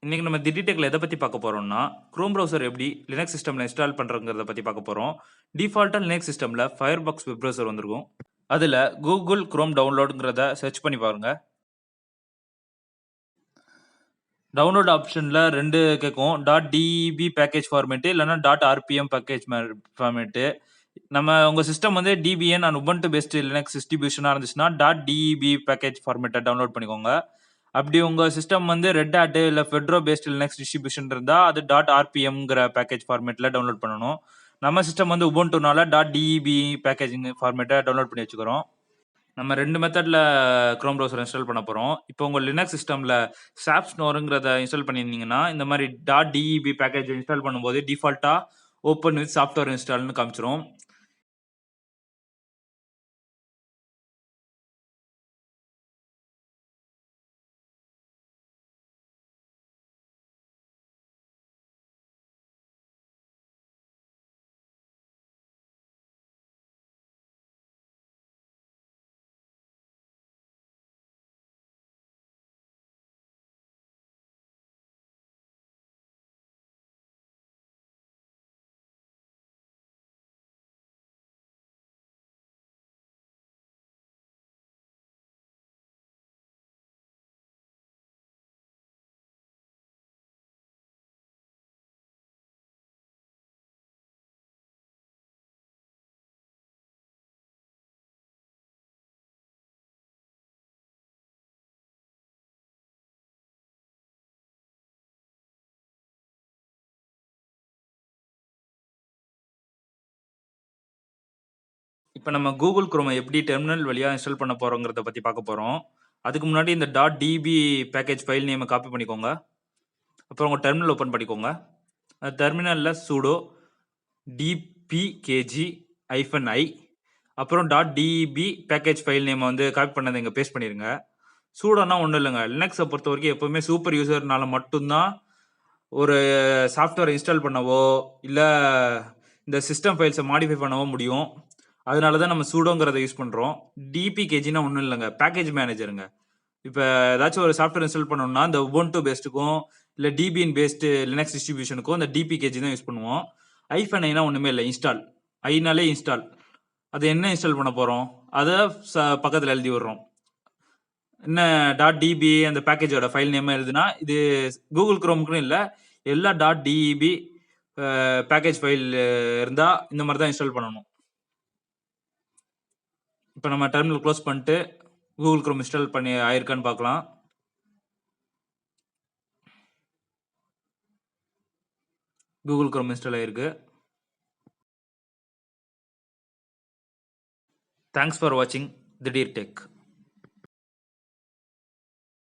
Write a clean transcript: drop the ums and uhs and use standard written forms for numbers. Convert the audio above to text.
இன்னைக்கு நம்ம டிடிடெக்ல எதை பத்தி பார்க்க போறோம்னா, குரோம் பிரவுசர் எப்படி லினக்ஸ் சிஸ்டம்ல இன்ஸ்டால் பண்றதுங்கிறத பத்தி பார்க்க போறோம். டிஃபால்ட்டா லினக்ஸ் சிஸ்டம்ல ஃபயர்பாக்ஸ் வெப் பிரவுசர் வந்திருக்கும். அதுல கூகுள் குரோம் டவுன்லோட்ங்கிறத சர்ச் பண்ணி பாருங்க. டவுன்லோட் ஆப்ஷன்ல 2 கேட்கும். .deb பேக்கேஜ் ஃபார்மேட் இல்லன்னா .rpm பேக்கேஜ் ஃபார்மேட். உங்க சிஸ்டம் வந்து Debian and Ubuntu based Linux டிஸ்ட்ரிபியூஷனா இருந்துச்சுன்னா .deb பேக்கேஜ் ஃபார்மேட்ட டவுன்லோட் பண்ணிக்கோங்க. அப்படி உங்க சிஸ்டம் வந்து ரெட் ஹேட் இல்ல ஃபெட்ரோ பேஸ்ட் லினக்ஸ் டிஸ்ட்ரிபியூஷன் இருந்தா அது .rpmங்கிற பேக்கேஜ் ஃபார்மேட்ல டவுன்லோட் பண்ணணும். நம்ம சிஸ்டம் வந்து உபுண்டுனால .deb பேக்கேஜிங் ஃபார்மேட்டை டவுன்லோட் பண்ணி வச்சுக்கிறோம். நம்ம 2 மெத்தட்ல குரோம் பிரவுசர் இன்ஸ்டால் பண்ண போறோம். இப்போ உங்க லினக்ஸ் சிஸ்டம்ல சாப் ஸ்னோருங்கிறத இன்ஸ்டால் பண்ணியிருந்தீங்கன்னா, இந்த மாதிரி .deb பேக்கேஜ் இன்ஸ்டால் பண்ணும்போது டிஃபால்ட்டா ஓப்பன் வித் சாஃப்ட்வேர் இன்ஸ்டால்னு காமிச்சிரும். இப்போ நம்ம கூகுள் குரோமை எப்படி டெர்மினல் வழியா இன்ஸ்டால் பண்ண போறோங்கிறத பத்தி பார்க்க போறோம். அதுக்கு முன்னாடி இந்த .db பேக்கேஜ் ஃபைல் நேமை காப்பி பண்ணிக்கோங்க. அப்புறம் உங்க டெர்மினல் ஓபன் பண்ணிக்கோங்க. டெர்மினல்ல sudo dpkg-i அப்புறம் .deb பேக்கேஜ் ஃபைல் நேமை வந்து காப்பி பண்ணதை இங்க பேஸ்ட் பண்ணிருங்க. சூடோனா ஒன்றும் இல்லைங்க. லினக்ஸை பொறுத்த வரைக்கும் எப்பவுமே சூப்பர் யூசர்னால மட்டும்தான் ஒரு சாஃப்ட்வேர் இன்ஸ்டால் பண்ணவோ இல்லை இந்த சிஸ்டம் ஃபைல்ஸை மாடிஃபை பண்ணவோ முடியும். அதனால தான் நம்ம சூடோங்கிறத யூஸ் பண்ணுறோம். டிபிகேஜினா ஒன்றும் இல்லைங்க, பேக்கேஜ் மேனேஜருங்க. இப்போ ஏதாச்சும் ஒரு சாஃப்ட்வேர் இன்ஸ்டால் பண்ணோம்னா இந்த உபுண்டு பேஸ்ட்டுக்கும் இல்லை டிபிஎன் பேஸ்டு லினக்ஸ் டிஸ்ட்ரிபியூஷனுக்கும் இந்த டிபிகேஜி தான் யூஸ் பண்ணுவோம். ஐனா ஒன்றுமே இல்லை, இன்ஸ்டால். ஐனாலே இன்ஸ்டால். அது என்ன இன்ஸ்டால் பண்ண போகிறோம் அதை பக்கத்தில் எழுதி விடுறோம். என்ன .db அந்த பேக்கேஜோட ஃபைல் நேம் எழுதுனா இது கூகுள் குரோமுக்குன்னு இல்லை, எல்லா .deb பேக்கேஜ் ஃபைல் இருந்தா இந்த மாதிரி தான் இன்ஸ்டால் பண்ணணும். இப்போ நம்ம டெர்மினல் க்ளோஸ் பண்ணிட்டு கூகுள் குரோம் இன்ஸ்டால் பண்ணி ஆயிருக்கான்னு பார்க்கலாம். கூகுள் குரோம் இன்ஸ்டால் ஆயிருக்கு. தேங்க்ஸ் ஃபார் வாட்சிங் திடீர் டெக்.